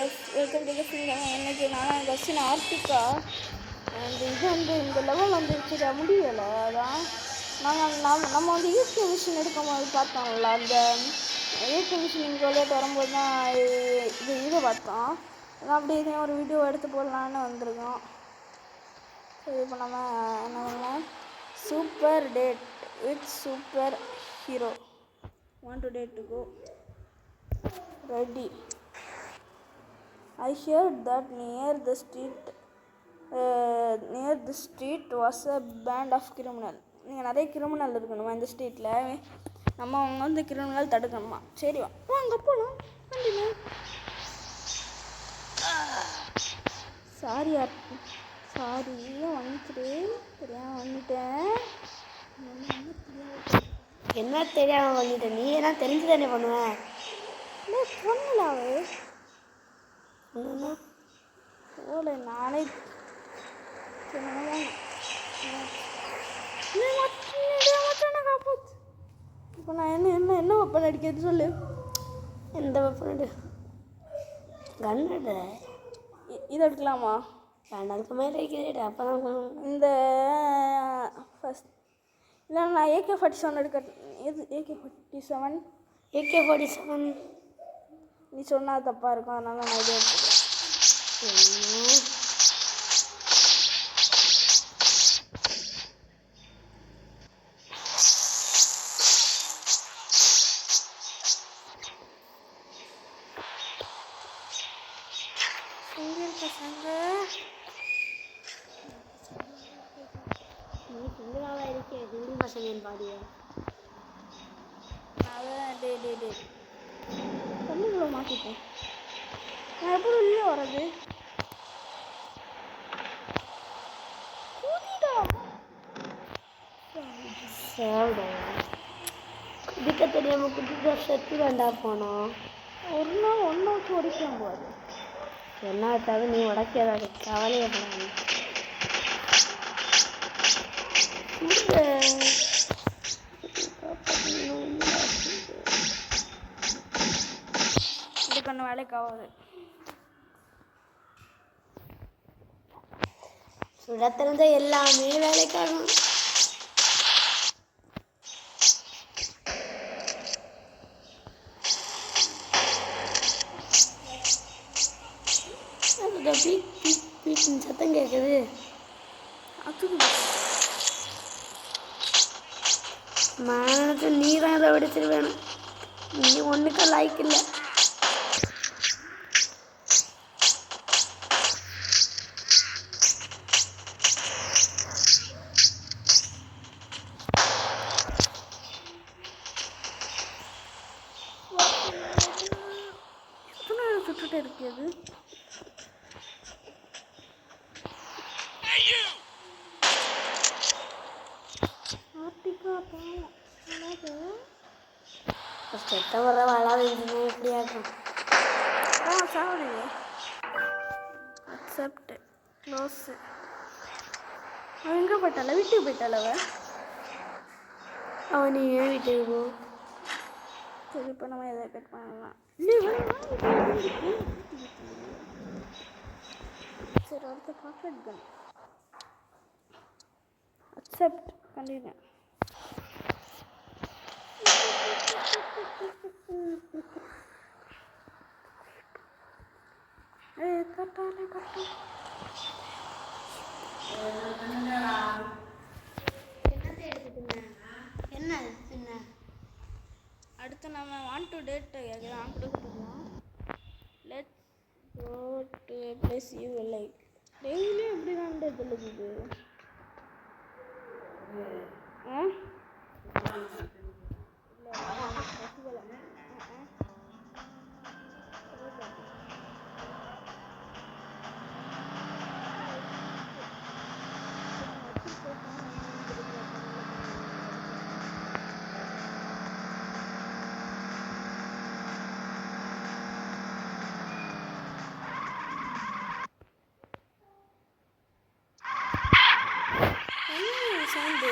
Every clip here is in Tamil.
இன்னைக்கு நான் கசின் ஆர்த்திகா இது இந்த லெவல் வந்துருச்சு முடியலை. அதான் நம்ம வந்து இயற்கை மிஷின் எடுக்கும்போது பார்த்தோம்ல, அந்த இயற்கை மிஷின் இங்கே விளையாட்டு வரும்போது தான் இதை பார்த்தோம். அதான் அப்படியே ஒரு வீடியோ எடுத்து போடலான்னு வந்திருக்கோம். சரி, இப்போ நம்ம என்ன பண்ணலாம், super date with super hero. Want to date to go ready. I heard that near the street was a band of criminal. நீங்கள் நிறைய கிரிமினல் இருக்கணுமா இந்த ஸ்ட்ரீட்டில்? நம்ம அவங்க வந்து கிரிமினல் தடுக்கணுமா? சரி வாங்க போகலாம். சாரி வந்துட்டு தெரியாமல் வந்துட்டேன். என்ன தெரியாமல் வந்துட்டேன்? நீ என்ன தெரிஞ்சு தானே பண்ணுவேன்? இல்லை பொண்ணுலாவே ஓல நானே காப்பாத்து. இப்போ நான் என்ன வெப்பன் அடிக்கிறது சொல்லு. எந்த வெப்பன் எடு? கன் எடு. இதை எடுக்கலாமா? அதுக்கு மேலே இருக்கிறேன். அப்போ தான் இந்த ஃபஸ்ட் இல்லை, நான் AK-47 எடுக்க. எது AK-47? AK-47 நீ சொன்னால் தப்பாக இருக்கும், அதனால நான் இதை எடுத்துக்கிறேன். பசங்க நீ சிங்களாக இருக்கே, ஹிந்தி பசங்கன்னு பாடிய. அதான் டே தமிழ்ல மாற்றிட்டேன். நான் எப்படி உள்ளே வர்றது? குதிக்க தெரியாமல் குதிக்க செத்து வேண்டா போனோம். ஒரு நாள் ஒன்றை வச்சு உடைக்கலாம் போகாது. என்ன வச்சாலும் நீ உடைக்காத, கவலையே போடாது. இதுக்கு ஒன்று வேலைக்கு ஆகாது. சுட தெரிஞ்ச எல்லாமே வேலைக்காகும். சத்தம் கேட்குது. மானத்தை நீ தான் இதை வெடிச்சிருவேணும். நீ ஒன்றுக்கா லாய்க்கு இல்லை. சுட்டுட்டே இருக்குது. செத்த வர வளாது எப்படியா இருக்கும்? சாவடிங்க. Accept close. அவன் எங்கே போயிட்டால? வீட்டுக்கு போயிட்டால அவன். நீ ஏன் வீட்டுக்கு போ. சரி, இப்போ நம்ம எதை கட் பண்ணலாம். சரி, அடுத்த பாக்கெட் கன். Accept continue. என்ன அடுத்து நம்ம வாண்ட் டு டேட் கேட்கலாம். கொடுத்துருவோம். Let's go to a place you like. டெய்லியும் எப்படி தான் டேட் எழுதுது? சவுண்டு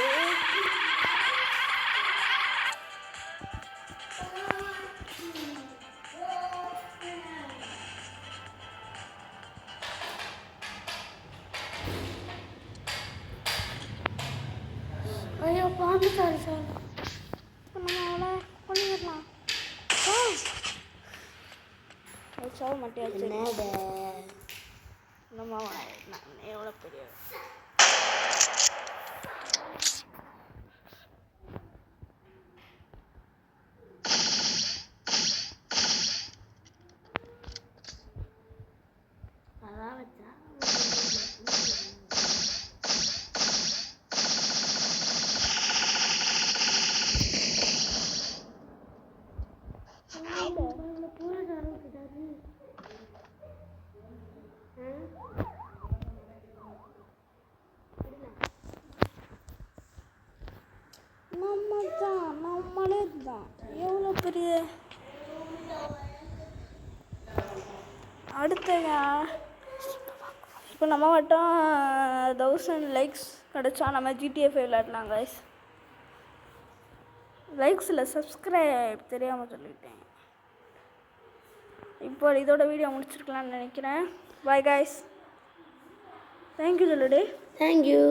ஐயோ பாம்பு சாரி சார். இப்போ நம்ம அவளை பண்ணிடலாம். சாவு மாட்டியாச்சு. நம்ம அவனை எவ்வளோ பெரிய அதான் வச்சா நம்மளே தான் எவ்வளோ பெரிய அடுத்தங்க. இப்போ நம்ம மட்டும் 1000 லைக்ஸ் கிடச்சா நம்ம GTA 5 விளையாடலாம் கைஸ். லைக்ஸ் இல்லை, சப்ஸ்கிரைப் தெரியாமல் சொல்லிட்டேன். இப்போ இதோட வீடியோ முடிச்சிருக்கலாம்னு நினைக்கிறேன். Bye guys. தேங்க்யூ சொல்லுடே. தேங்க்யூ.